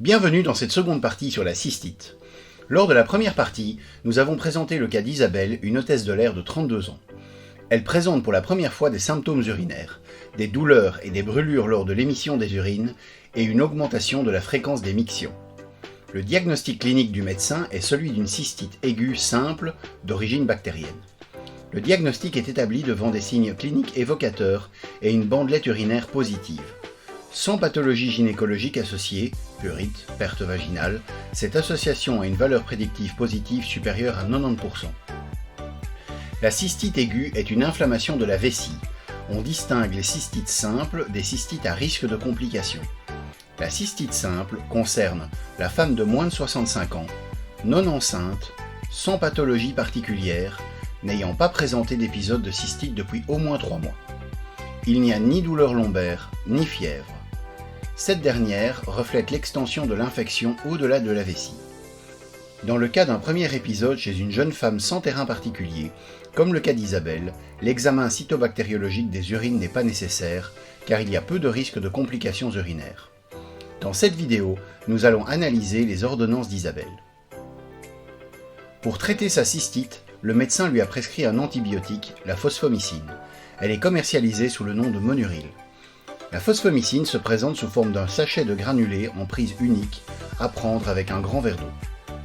Bienvenue dans cette seconde partie sur la cystite. Lors de la première partie, nous avons présenté le cas d'Isabelle, une hôtesse de l'air de 32 ans. Elle présente pour la première fois des symptômes urinaires, des douleurs et des brûlures lors de l'émission des urines et une augmentation de la fréquence des mictions. Le diagnostic clinique du médecin est celui d'une cystite aiguë simple d'origine bactérienne. Le diagnostic est établi devant des signes cliniques évocateurs et une bandelette urinaire positive. Sans pathologie gynécologique associée, purite, perte vaginale, cette association a une valeur prédictive positive supérieure à 90%. La cystite aiguë est une inflammation de la vessie. On distingue les cystites simples des cystites à risque de complications. La cystite simple concerne la femme de moins de 65 ans, non enceinte, sans pathologie particulière, n'ayant pas présenté d'épisode de cystite depuis au moins 3 mois. Il n'y a ni douleur lombaire, ni fièvre. Cette dernière reflète l'extension de l'infection au-delà de la vessie. Dans le cas d'un premier épisode chez une jeune femme sans terrain particulier, comme le cas d'Isabelle, l'examen cytobactériologique des urines n'est pas nécessaire car il y a peu de risques de complications urinaires. Dans cette vidéo, nous allons analyser les ordonnances d'Isabelle. Pour traiter sa cystite, le médecin lui a prescrit un antibiotique, la phosphomycine. Elle est commercialisée sous le nom de Monuril. La phosphomycine se présente sous forme d'un sachet de granulés en prise unique, à prendre avec un grand verre d'eau.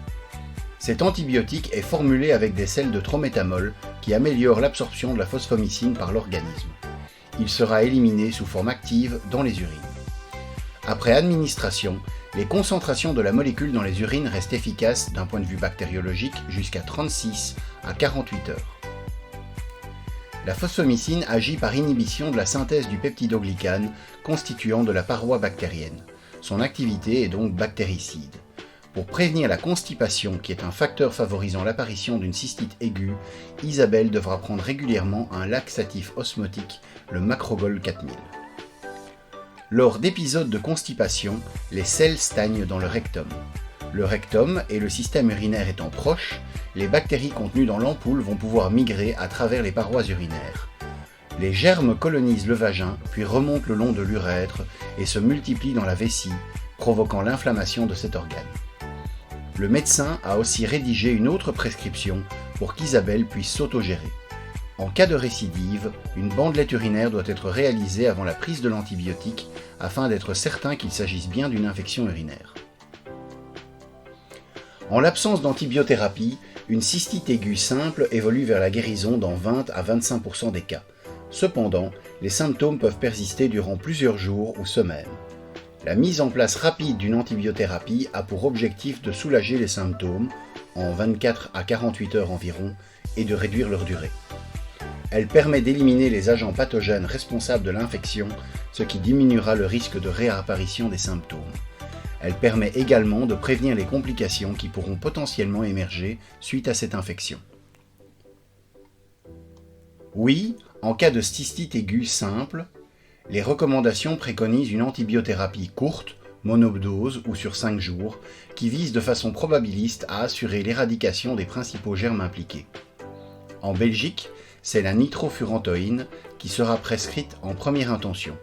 Cet antibiotique est formulé avec des sels de trométamol qui améliorent l'absorption de la phosphomycine par l'organisme. Il sera éliminé sous forme active dans les urines. Après administration, les concentrations de la molécule dans les urines restent efficaces d'un point de vue bactériologique jusqu'à 36 à 48 heures. La phosphomycine agit par inhibition de la synthèse du peptidoglycane constituant de la paroi bactérienne. Son activité est donc bactéricide. Pour prévenir la constipation, qui est un facteur favorisant l'apparition d'une cystite aiguë, Isabelle devra prendre régulièrement un laxatif osmotique, le Macrogol 4000. Lors d'épisodes de constipation, les selles stagnent dans le rectum. Le rectum et le système urinaire étant proches, les bactéries contenues dans l'ampoule vont pouvoir migrer à travers les parois urinaires. Les germes colonisent le vagin, puis remontent le long de l'urètre et se multiplient dans la vessie, provoquant l'inflammation de cet organe. Le médecin a aussi rédigé une autre prescription pour qu'Isabelle puisse s'autogérer. En cas de récidive, une bandelette urinaire doit être réalisée avant la prise de l'antibiotique afin d'être certain qu'il s'agisse bien d'une infection urinaire. En l'absence d'antibiothérapie, une cystite aiguë simple évolue vers la guérison dans 20 à 25% des cas. Cependant, les symptômes peuvent persister durant plusieurs jours ou semaines. La mise en place rapide d'une antibiothérapie a pour objectif de soulager les symptômes, en 24 à 48 heures environ, et de réduire leur durée. Elle permet d'éliminer les agents pathogènes responsables de l'infection, ce qui diminuera le risque de réapparition des symptômes. Elle permet également de prévenir les complications qui pourront potentiellement émerger suite à cette infection. Oui, en cas de cystite aiguë simple, les recommandations préconisent une antibiothérapie courte, monodose ou sur 5 jours, qui vise de façon probabiliste à assurer l'éradication des principaux germes impliqués. En Belgique, c'est la nitrofurantoïne qui sera prescrite en première intention,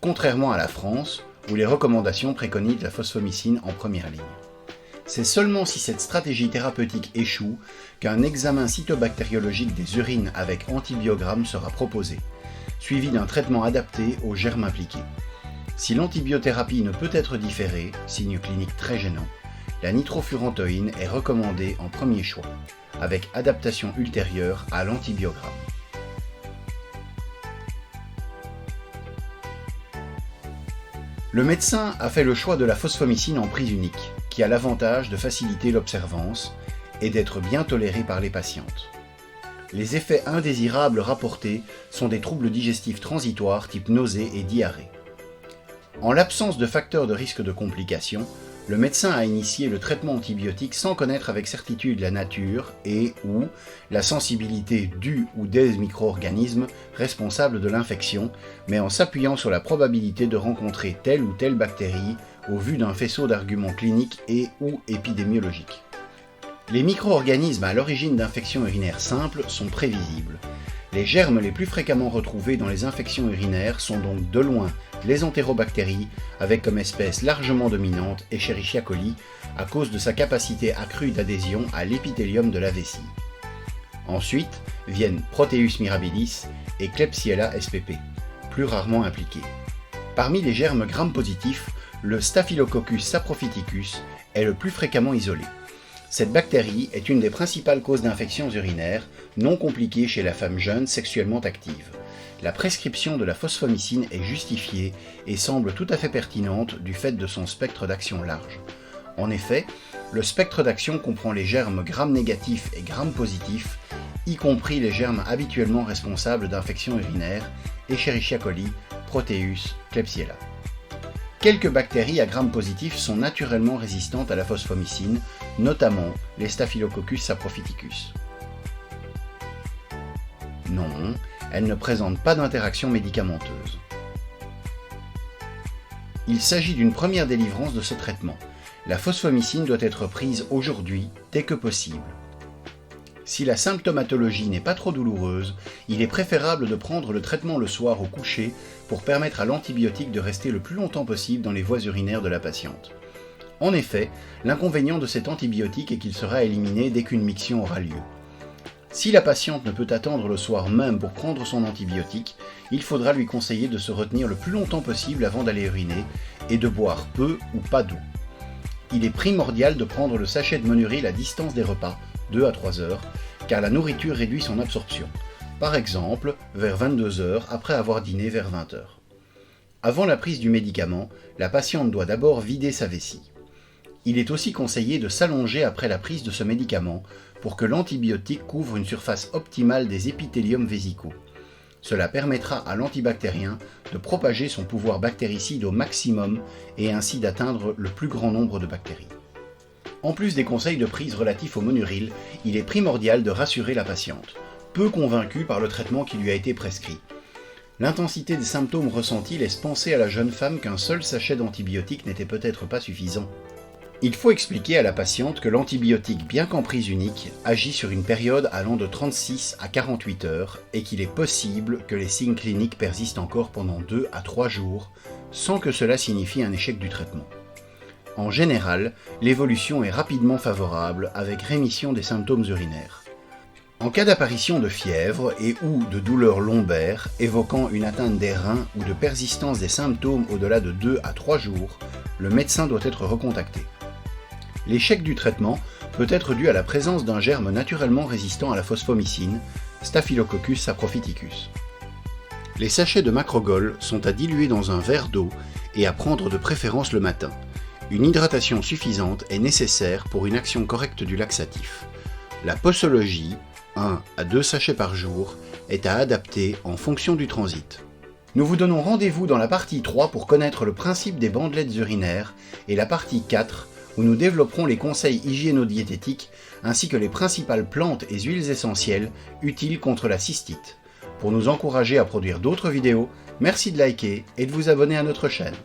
contrairement à la France, où les recommandations préconisent la phosphomycine en première ligne. C'est seulement si cette stratégie thérapeutique échoue qu'un examen cytobactériologique des urines avec antibiogramme sera proposé, suivi d'un traitement adapté aux germes impliqués. Si l'antibiothérapie ne peut être différée, signe clinique très gênant, la nitrofurantoïne est recommandée en premier choix, avec adaptation ultérieure à l'antibiogramme. Le médecin a fait le choix de la phosphomycine en prise unique, qui a l'avantage de faciliter l'observance et d'être bien tolérée par les patientes. Les effets indésirables rapportés sont des troubles digestifs transitoires type nausée et diarrhée. En l'absence de facteurs de risque de complications, le médecin a initié le traitement antibiotique sans connaître avec certitude la nature et ou la sensibilité du ou des micro-organismes responsables de l'infection, mais en s'appuyant sur la probabilité de rencontrer telle ou telle bactérie au vu d'un faisceau d'arguments cliniques et ou épidémiologiques. Les micro-organismes à l'origine d'infections urinaires simples sont prévisibles. Les germes les plus fréquemment retrouvés dans les infections urinaires sont donc de loin les entérobactéries, avec comme espèce largement dominante Escherichia coli, à cause de sa capacité accrue d'adhésion à l'épithélium de la vessie. Ensuite viennent Proteus mirabilis et Klebsiella spp, plus rarement impliqués. Parmi les germes gram-positifs, le Staphylococcus saprophyticus est le plus fréquemment isolé. Cette bactérie est une des principales causes d'infections urinaires, non compliquées chez la femme jeune sexuellement active. La prescription de la fosfomycine est justifiée et semble tout à fait pertinente du fait de son spectre d'action large. En effet, le spectre d'action comprend les germes gram-négatifs et gram-positifs, y compris les germes habituellement responsables d'infections urinaires, Escherichia coli, Proteus, Klebsiella. Quelques bactéries à gram-positif sont naturellement résistantes à la fosfomycine, notamment les Staphylococcus saprophyticus. Non, elles ne présentent pas d'interaction médicamenteuse. Il s'agit d'une première délivrance de ce traitement. La fosfomycine doit être prise aujourd'hui, dès que possible. Si la symptomatologie n'est pas trop douloureuse, il est préférable de prendre le traitement le soir au coucher pour permettre à l'antibiotique de rester le plus longtemps possible dans les voies urinaires de la patiente. En effet, l'inconvénient de cet antibiotique est qu'il sera éliminé dès qu'une miction aura lieu. Si la patiente ne peut attendre le soir même pour prendre son antibiotique, il faudra lui conseiller de se retenir le plus longtemps possible avant d'aller uriner et de boire peu ou pas d'eau. Il est primordial de prendre le sachet de Monuril à distance des repas, 2 à 3 heures, car la nourriture réduit son absorption. Par exemple, vers 22 heures après avoir dîné vers 20 heures. Avant la prise du médicament, la patiente doit d'abord vider sa vessie. Il est aussi conseillé de s'allonger après la prise de ce médicament pour que l'antibiotique couvre une surface optimale des épithéliums vésicaux. Cela permettra à l'antibactérien de propager son pouvoir bactéricide au maximum et ainsi d'atteindre le plus grand nombre de bactéries. En plus des conseils de prise relatifs au Monuril, il est primordial de rassurer la patiente, peu convaincue par le traitement qui lui a été prescrit. L'intensité des symptômes ressentis laisse penser à la jeune femme qu'un seul sachet d'antibiotiques n'était peut-être pas suffisant. Il faut expliquer à la patiente que l'antibiotique, bien qu'en prise unique, agit sur une période allant de 36 à 48 heures et qu'il est possible que les signes cliniques persistent encore pendant 2 à 3 jours sans que cela signifie un échec du traitement. En général, l'évolution est rapidement favorable avec rémission des symptômes urinaires. En cas d'apparition de fièvre et ou de douleurs lombaires évoquant une atteinte des reins ou de persistance des symptômes au-delà de 2 à 3 jours, le médecin doit être recontacté. L'échec du traitement peut être dû à la présence d'un germe naturellement résistant à la fosfomycine, Staphylococcus saprophyticus. Les sachets de Macrogol sont à diluer dans un verre d'eau et à prendre de préférence le matin. Une hydratation suffisante est nécessaire pour une action correcte du laxatif. La posologie, 1 à 2 sachets par jour, est à adapter en fonction du transit. Nous vous donnons rendez-vous dans la partie 3 pour connaître le principe des bandelettes urinaires et la partie 4 où nous développerons les conseils hygiéno-diététiques ainsi que les principales plantes et huiles essentielles utiles contre la cystite. Pour nous encourager à produire d'autres vidéos, merci de liker et de vous abonner à notre chaîne.